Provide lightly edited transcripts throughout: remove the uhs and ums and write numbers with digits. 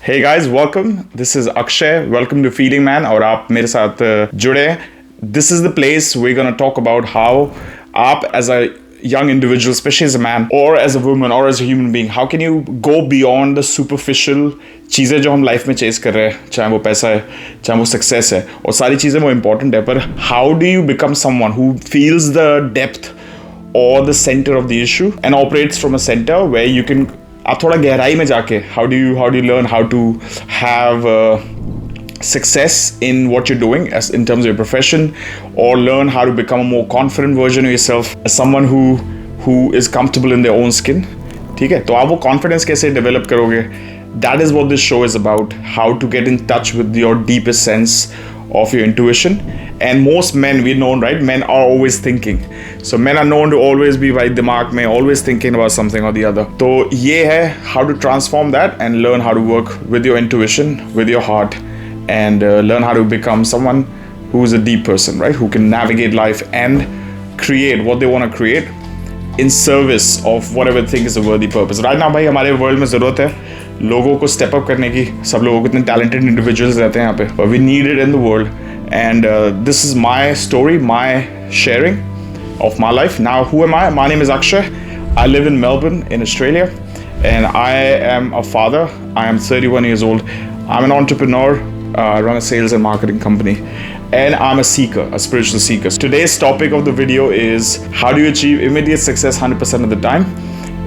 Hey guys, welcome. This is Akshay. Welcome to Feeding Man. और आप मेरे साथ जुड़े. This is the place we're gonna talk about how आप as a young individual, especially as a man or as a woman or as a human being, how can you go beyond the superficial चीज़ें जो हम life में chess कर रहे हैं, चाहे वो पैसा है, चाहे वो सक्सेस है, और सारी चीज़ें वो इंपॉर्टेंट है, पर how do you become someone who feels the depth or the center of the issue and operates from a center where you can आप थोड़ा गहराई में जाके how do you learn how to have success in what you're doing as in terms of your profession, or learn how to become a more confident version of yourself as someone who is comfortable in their own skin. ठीक है, तो आप वो confidence कैसे develop करोगे? That is what this show is about, how to get in touch with your deepest sense of your intuition. And most men, we know, right? Men are always thinking. So men are known to always be by दिमाग में, always thinking about something or the other. तो ये है how to transform that and learn how to work with your intuition, with your heart, and learn how to become someone who is a deep person, right? Who can navigate life and create what they want to create in service of whatever thing is a worthy purpose. Right now, भाई हमारे world में ज़रूरत है लोगों को step up करने की. सब लोगों को इतने talented individuals रहते हैं यहाँ पे, but we need it in the world. And this is my story, my sharing of my life. Now, who am I? My name is Akshay. I live in Melbourne in Australia, and I am a father. I am 31 years old. I'm an entrepreneur. I run a sales and marketing company, and I'm a seeker, a spiritual seeker. Today's topic of the video is how do you achieve immediate success 100% of the time.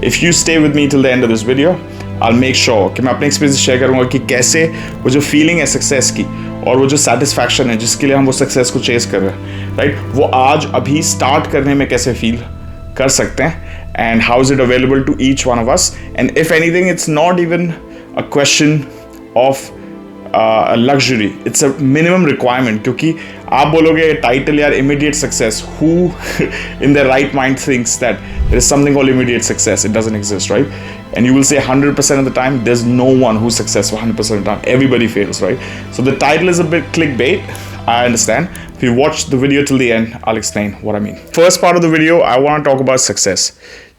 If you stay with me till the end of this video, I'll make sure कि मैं अपने experience share करूँगा कि कैसे वो जो feeling है success की और वो जो सेटिस्फैक्शन है जिसके लिए हम वो सक्सेस को चेस कर रहे हैं, राइट, वो आज अभी स्टार्ट करने में कैसे फील कर सकते हैं, and how is it available to each one of us. And if anything it's not even a question of luxury, it's a minimum requirement. क्योंकि आप बोलोगे टाइटल यार immediate success, who in the right mind thinks that there is something called immediate success? It doesn't exist, right? And you will say 100% of the time there's no one who's successful 100% of the time. Everybody fails, right? So the title is a bit clickbait, I understand. If you watch the video till the end, I'll explain what I mean. First part of the video, I want to talk about success.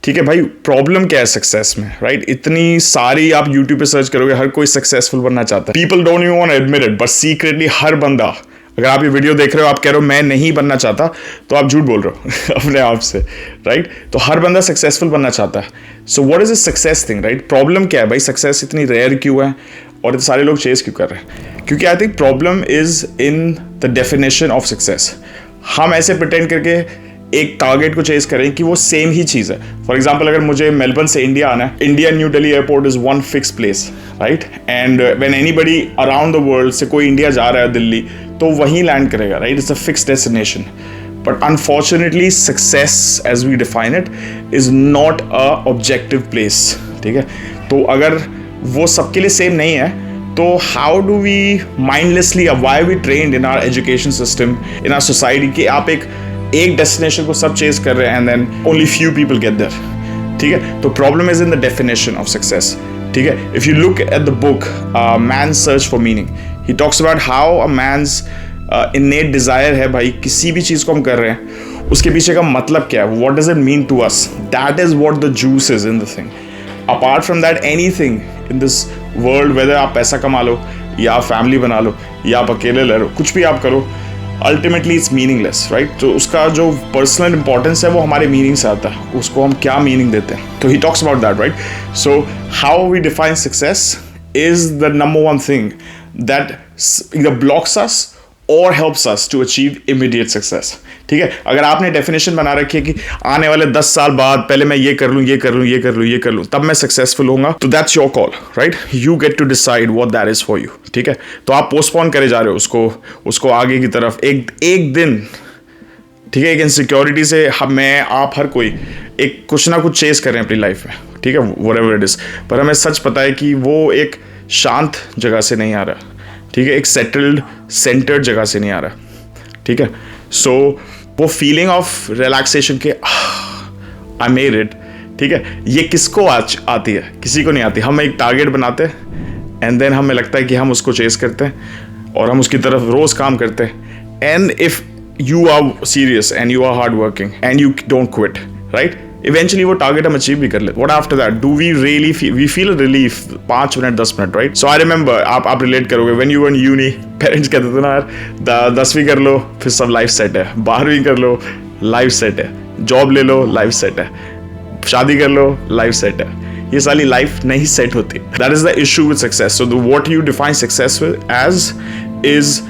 ठीक है भाई, problem क्या है success में, right? इतनी सारी आप YouTube पे सर्च करोगे, हर कोई सक्सेसफुल बनना चाहता है. People don't even want to admit it, but secretly हर बंदा, अगर आप ये वीडियो देख रहे हो, आप कह रहे हो मैं नहीं बनना चाहता, तो आप झूठ बोल रहे हो अपने आप से, राइट? तो हर बंदा सक्सेसफुल बनना चाहता है. So what is a success thing, right? Problem क्या है भाई? सक्सेस इतनी रेयर क्यों है और इतने सारे लोग चेस क्यों कर रहे हैं? क्योंकि I think problem is in the definition of success. हम ऐसे प्रिटेंड करके एक टारगेट को चेस करें कि वो सेम ही चीज़ है. फॉर एग्जाम्पल, अगर मुझे मेलबर्न से इंडिया आना है, India new Delhi airport is one fix place, right? And when anybody around the world से कोई इंडिया जा रहा है दिल्ली, तो वहीं लैंड करेगा, right? It's a fix destination. But unfortunately success as we define it is not a objective place. ठीक है, तो अगर वो सबके लिए सेम नहीं है, तो how do we mindlessly, why we trained in our education system, in our society, कि आप एक डेस्टिनेशन को सब चेस कर रहे हैं and then only few people get there. ठीक है, तो problem is in the definition of success. ठीक है, if you look at the book man search for meaning, he talks about how a man's innate desire है, भाई किसी भी चीज़ को हम कर रहे हैं उसके पीछे का मतलब क्या है, what does it mean to us, that is what the juice is in the thing. Apart from that anything in this world, whether आप पैसा कमा लो या आप फैमिली बना लो या आप अकेले रह लो, कुछ भी आप करो, अल्टीमेटली इट्स मीनिंगलेस, राइट? तो उसका जो पर्सनल इंपॉर्टेंस है वो हमारे मीनिंग से आता है, उसको हम क्या मीनिंग देते हैं. तो he talks about that, right? So how we define success is the number one thing that either blocks us or helps us to achieve immediate success. ठीक है, अगर आपने डेफिनेशन बना रखी है कि आने वाले 10 साल बाद पहले मैं ये कर लूँ, ये कर लूँ, ये कर लूँ, ये कर लूँ, तब मैं सक्सेसफुल होऊंगा, तो that's your call, right? You get to decide what that is for you. ठीक है, तो आप पोस्टपोन करे जा रहे हो उसको आगे की तरफ एक दिन. ठीक है, एक इनसिक्योरिटी से मैं आप हर कोई एक कुछ ना कुछ चेस कर रहे हैं अपनी लाइफ में. ठीक है, व्हाटएवर इट इज, पर हमें सच पता है कि वो एक शांत जगह से नहीं आ रहा. ठीक है, एक सेटल्ड सेंटर्ड जगह से नहीं आ रहा. ठीक है, सो वो फीलिंग ऑफ रिलैक्सेशन के आई मेड इट, ठीक है, ये किसको आती है? किसी को नहीं आती. हम एक टारगेट बनाते हैं एंड देन हमें लगता है कि हम उसको चेस करते हैं और हम उसकी तरफ रोज काम करते हैं. And if you are serious and you are hardworking and you don't quit, right? Eventually वो टारगेट हम अचीव भी कर लेते. What after that? Do we really we feel relief 5 minute 10 minute, right? So I remember, आप relate करोगे, when you were in uni, parents कहते थे ना यार 10वीं कर लो फिर सब लाइफ सेट है, 12वीं कर लो लाइफ सेट है, जॉब ले लो लाइफ सेट है, शादी कर लो लाइफ सेट है. ये सारी लाइफ नहीं सेट होती. That is the issue with success. So what you define success as is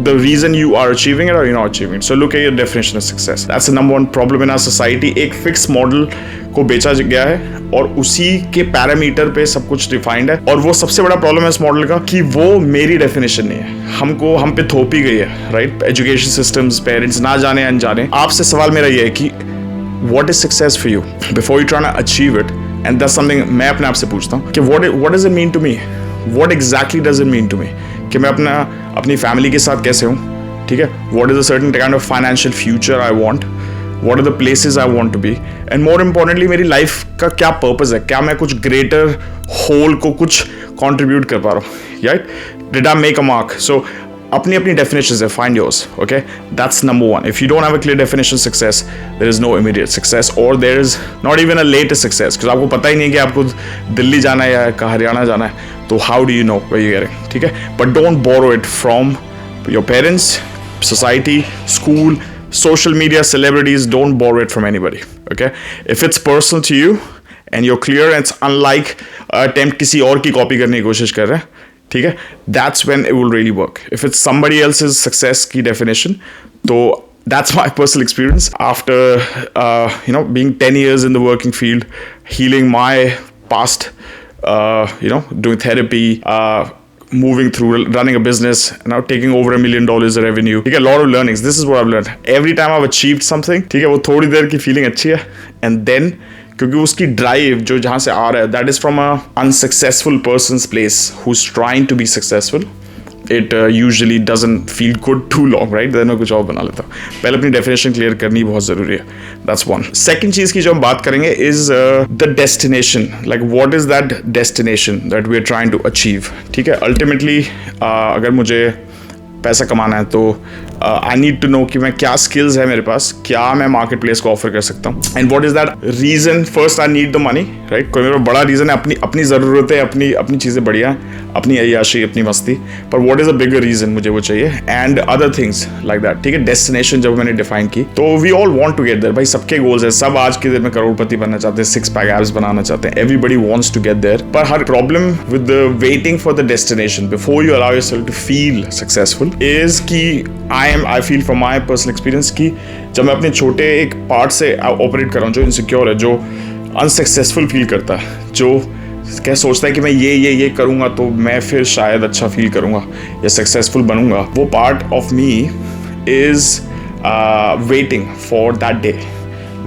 the reason you are achieving it or you're not achieving it. So look at your definition of success. That's the number one problem in our society. एक fix model को बेचा गया है और उसी के parameter पे सब कुछ डिफाइंड है. और वो सबसे बड़ा प्रॉब्लम है इस मॉडल का कि वो मेरी डेफिनेशन नहीं है, हम पे थोपी गई है, राइट? एजुकेशन सिस्टम्स, पेरेंट्स, ना जाने अनजाने. आपसे सवाल मेरा ये है कि what is success for you before you try to achieve it? And that's something मैं अपने आप से पूछता हूँ कि what does it mean to me? What exactly does it mean to me? कि मैं अपनी फैमिली के साथ कैसे हूँ, ठीक है? What is a certain kind of financial future I want? What are the places I want to be? And more importantly, मेरी लाइफ का क्या पर्पस है? क्या मैं कुछ ग्रेटर होल को कुछ कंट्रीब्यूट कर पा रहा हूँ, right? Did I make a mark? So अपनी definitions है, find yours, okay? That's number one. If you don't have a clear definition of success, there is no immediate success, or there is not even a later success, because आपको पता ही नहीं है कि आपको दिल्ली जाना है या हरियाणा जाना है, तो how do you know where you're getting, ठीक है? But don't borrow it from your parents, society, school, social media, celebrities. Don't borrow it from anybody, okay? If it's personal to you and you're clear and it's unlike attempt किसी और की copy करने की कोशिश कर रहे हैं, ठीक है? That's when it will really work. If it's somebody else's success की definition, तो that's my personal experience after being 10 years in the working field, healing my past, doing therapy, moving through running a business, now taking over $1 million of revenue. ठीक है? A lot of learnings. This is what I've learned. Every time I've achieved something, ठीक है, वो थोड़ी देर की feeling अच्छी है, and then क्योंकि उसकी ड्राइव जो जहाँ से आ रहा है, that is from a unsuccessful person's place who is trying to be successful. It usually doesn't feel good too long, right? Then मैं कुछ और बना लेता हूँ. पहले अपनी डेफिनेशन क्लियर करनी बहुत जरूरी है. That's one. सेकंड चीज की जो हम बात करेंगे is the destination. Like what is that destination that we are trying to achieve, ठीक है? अल्टीमेटली अगर मुझे पैसा कमाना है तो आई नीड टू नो कि मैं क्या स्किल्स है मेरे पास, क्या मैं मार्केट प्लेस को ऑफर कर सकता हूँ, and what is that reason. First I need the money, right? कोई मेरा बड़ा रीजन है, अपनी ज़रूरतें, अपनी चीज़ें बढ़िया हैं, अपनी अय्याशी, अपनी मस्ती, पर what is a bigger reason मुझे वो चाहिए, and other things like that, ठीक है? डेस्टिनेशन जब मैंने डिफाइन की तो we all want to get there. भाई सबके गोल्स है, सब आज के दिन में करोड़पति बनना चाहते हैं, 6 पैक एब्स बनाना चाहते हैं, everybody wants to get there. पर हर problem with the waiting for the destination before you allow yourself to feel successful is कि I feel from my personal experience कि जब मैं अपने छोटे एक पार्ट से ऑपरेट कर रहा हूँ, जो इनसिक्योर है, जो अनसक्सेसफुल फील करता है, जो क्या सोचता है कि मैं ये करूँगा तो मैं फिर शायद अच्छा फील करूँगा या सक्सेसफुल बनूंगा, वो part of me is waiting for that day.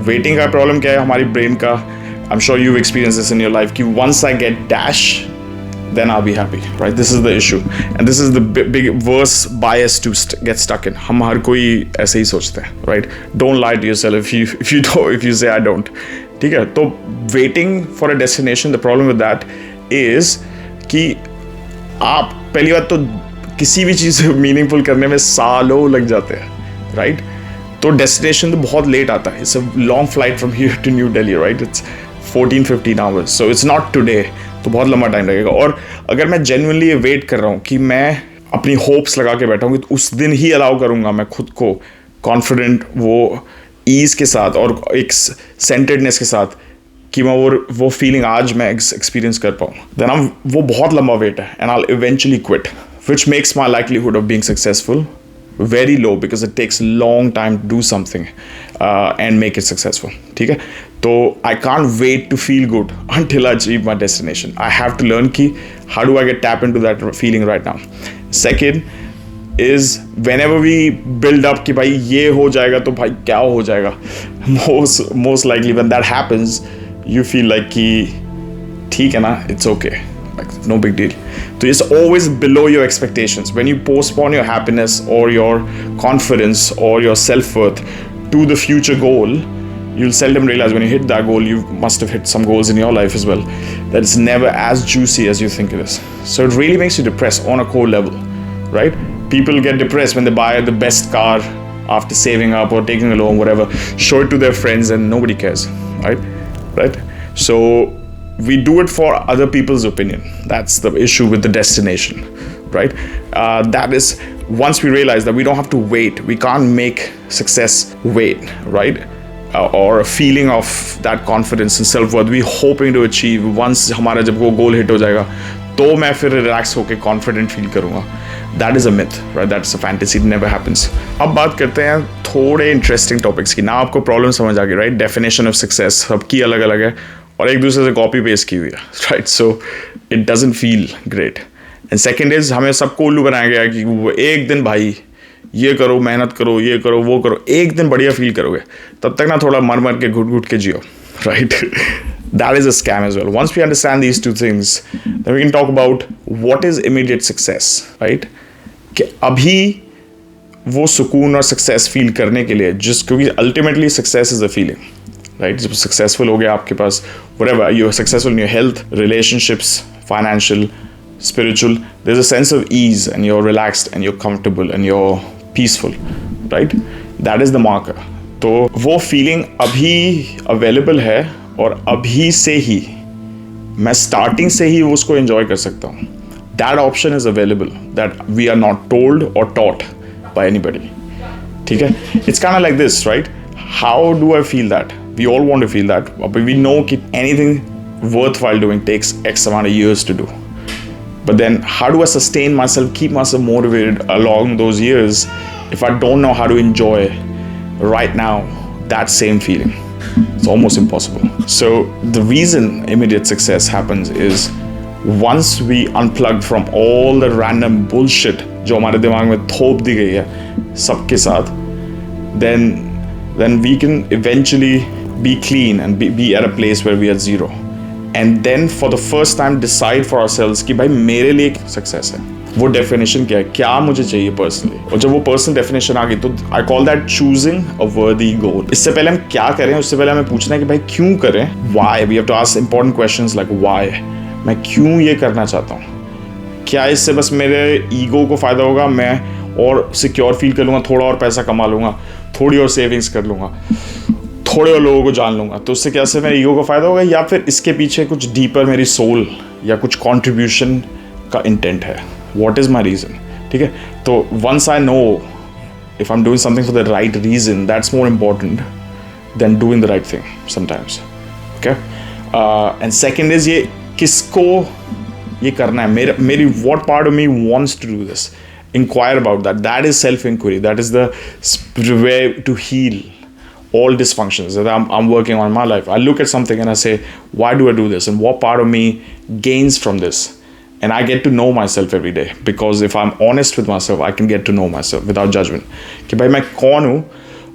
Waiting का प्रॉब्लम क्या है हमारी ब्रेन का? I am sure you experience this in your life कि once I get dash then I'll be happy, right? This is the issue, and this is the big worst bias to get stuck in. हम हर कोई ऐसे ही सोचते हैं, right? Don't lie to yourself if you say I don't. ठीक है? तो waiting for a destination, the problem with that is कि आप पहली बात तो किसी भी चीज़ मीनिंगफुल करने में सालों लग जाते हैं, right? तो डेस्टिनेशन तो बहुत लेट आता है. It's a long flight from here to New Delhi, right? It's 14-15 hours, so it's not today. तो बहुत लंबा टाइम लगेगा. और अगर मैं जेन्युइनली वेट कर रहा हूँ कि मैं अपनी होप्स लगा के बैठा हूँ कि उस दिन ही अलाउ करूँगा मैं खुद को कॉन्फिडेंट, वो ईज़ के साथ और एक सेंटर्डनेस के साथ कि मैं वो फीलिंग आज मैं एक्सपीरियंस कर पाऊँ, देन वो बहुत लंबा वेट है, and I will eventually quit, which makes my likelihood of being successful very low because it takes a long time to do something and make it successful. ठीक है? तो I can't wait to feel good until I achieve my destination. I have to learn कि how do I get tap into that feeling right now. Second is whenever we build up कि भाई ये हो जाएगा तो भाई क्या हो जाएगा, most likely when that happens you feel like कि ठीक है ना, it's okay. Like, no big deal. So it's always below your expectations. When you postpone your happiness or your confidence or your self-worth to the future goal, you'll seldom realize when you hit that goal, you must have hit some goals in your life as well, that it's never as juicy as you think it is. So it really makes you depressed on a core level, right? People get depressed when they buy the best car after saving up or taking a loan, whatever, show it to their friends and nobody cares. right? So we do it for other people's opinion. That's the issue with the destination, right? That is, once we realize that we don't have to wait, we can't make success wait, right? Or a feeling of that confidence and self-worth we hoping to achieve once हमारा जब वो goal hit हो जाएगा तो मैं फिर relax होके confident feel करूँगा. That is a myth, right? That's a fantasy. It never happens. अब बात करते हैं थोड़े interesting topics की. ना आपको problem समझ आ गई, right? Definition of success सबकी अलग अलग है और एक दूसरे से copy paste की हुई है, right? So it doesn't feel great. And second is हमें सबको उल्लू बनाया गया है कि वो एक दिन भाई ये करो, मेहनत करो, ये करो, वो करो, एक दिन बढ़िया फील करोगे, तब तक ना थोड़ा मर मर के घुट घुट के जियो, right? That is a scam as well. Once we understand these two things, then we can talk about what is immediate success, right? कि अभी वो सुकून और सक्सेस फील करने के लिए क्योंकि ultimately success is a feeling, right? जब सक्सेसफुल हो गया आपके पास, whatever you are successful in your health, relationships, financial, spiritual, there's a sense of ease and you're relaxed and you're comfortable and you're peaceful, right? That is the marker. तो वो feeling अभी available है और अभी से ही मैं starting से ही उसको enjoy कर सकता हूँ. That option is available that we are not told or taught by anybody. ठीक है? It's kind of like this, right? How do I feel that? We all want to feel that, but we know that anything worthwhile doing takes X amount of years to do. But then how do I sustain myself, keep myself motivated along those years if I don't know how to enjoy right now that same feeling? It's almost impossible. So the reason immediate success happens is once we unplug from all the random bullshit जो हमारे दिमाग में थोप दी गई है सबके साथ, then we can eventually be clean and be at a place where we are zero. And then for the first time decide for ourselves कि भाई मेरे लिए सक्सेस है, वो डेफिनेशन क्या है, क्या मुझे चाहिए पर्सनली. और जब वो पर्सनल डेफिनेशन आ गई तो I call that choosing a वर्दी गोल. इससे पहले हम क्या करें, उससे पहले हमें पूछना है कि भाई क्यों करें. Why, we have to ask important questions like why. मैं क्यों ये करना चाहता हूँ? क्या इससे बस मेरे ईगो को फ़ायदा होगा, मैं और सिक्योर फील कर लूँगा, थोड़ा और पैसा कमा लूँगा, थोड़ी और सेविंग्स कर लूँगा, थोड़े और लोगों को जान लूँगा, तो उससे क्या से मेरे ईगो को फ़ायदा होगा, या फिर इसके पीछे कुछ डीपर मेरी सोल या कुछ कंट्रीब्यूशन का इंटेंट है? What is my reason? ठीक है, तो once I know if I am doing something for the right reason, that's more important than doing the right thing sometimes. Okay, and second is ये किसको ये करना है, मेरी what part of me wants to do this. Inquire about that. That is self-inquiry. That is the way to heal all dysfunctions that I'm working on in my life. I look at something and I say, why do I do this? And what part of me gains from this? And I get to know myself every day. Because if I'm honest with myself, I can get to know myself without judgment. कि भाई मैं कौन हूँ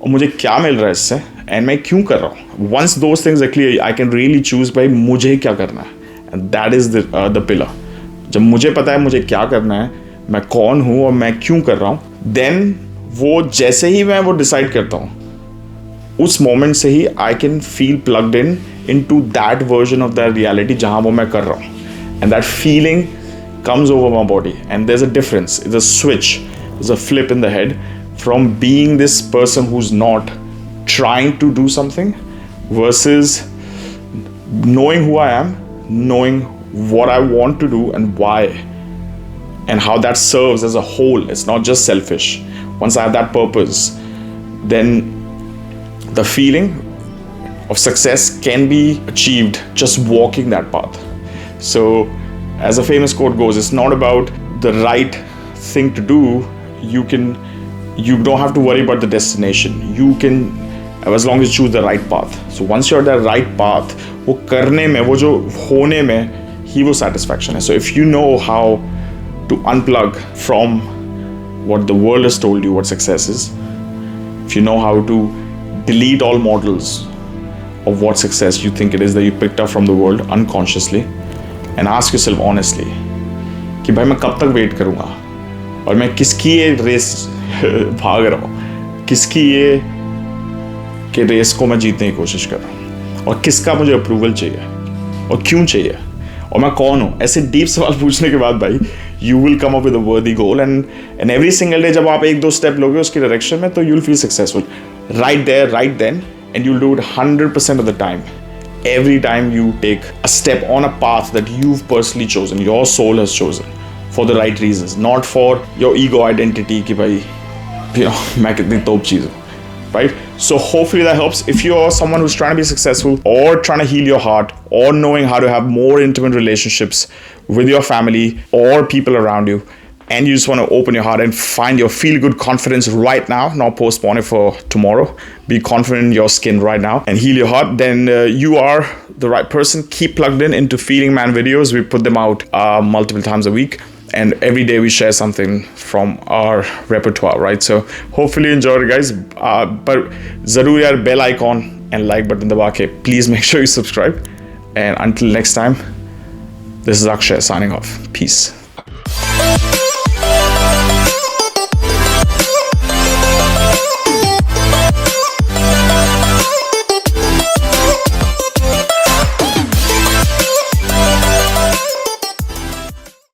और मुझे क्या मिल रहा है इससे and मैं क्यों कर रहा हूँ. Once those things are clear, I can really choose भाई मुझे क्या करना है. And that is the pillar. जब मुझे पता है मुझे क्या करना है, मैं कौन हूँ और मैं क्यों कर रहा हूँ, देन वो जैसे ही मैं वो डिसाइड करता हूँ, उस मोमेंट से ही I can feel plugged in to that version of that reality जहाँ वो मैं कर रहा हूँ. And that feeling comes over my body and there is a difference, is a switch, is a flip in the head from being this person who is not trying to do something versus knowing who I am, knowing what I want to do and why, and how that serves as a whole. It's not just selfish. Once I have that purpose, then the feeling of success can be achieved just walking that path. So, as a famous quote goes, it's not about the right thing to do. You don't have to worry about the destination. You can, as long as you choose the right path. So once you're on that right path, वो करने में, वो जो होने में ही वो satisfaction है. So if you know how to unplug from what the world has told you what success is, if you know how to delete all models of what success you think it is that you picked up from the world unconsciously, and ask yourself honestly कि भाई मैं कब तक wait करूँगा और मैं किसकी ये रेस भाग रहा हूँ, किसकी ये के रेस को मैं जीतने की कोशिश कर रहा हूँ, और किसका मुझे अप्रूवल चाहिए और क्यों चाहिए, और मैं कौन हूँ. ऐसे डीप सवाल पूछने के बाद भाई you will come up with a वर्दी गोल, एंड एवरी सिंगल डे जब आप एक दो स्टेप लोगे उसकी डायरेक्शन में, तो you will feel successful right there right then, and you will do it 100% of the time. every time you take a step on a path that you've personally chosen, your soul has chosen for the right reasons, not for your ego identity ki bhai, मैं कितनी top चीज़ हूँ, right? So hopefully that helps. If you're someone who's trying to be successful or trying to heal your heart or knowing how to have more intimate relationships with your family or people around you, and you just want to open your heart and find your feel-good confidence right now, not postpone it for tomorrow, be confident in your skin right now and heal your heart, then you are the right person. Keep plugged in into Feeling Man videos. We put them out multiple times a week. And every day we share something from our repertoire, right? So hopefully you enjoyed it, guys. But zarur yaar bell icon and like button daba ke please make sure you subscribe. And until next time, this is Akshay signing off. Peace.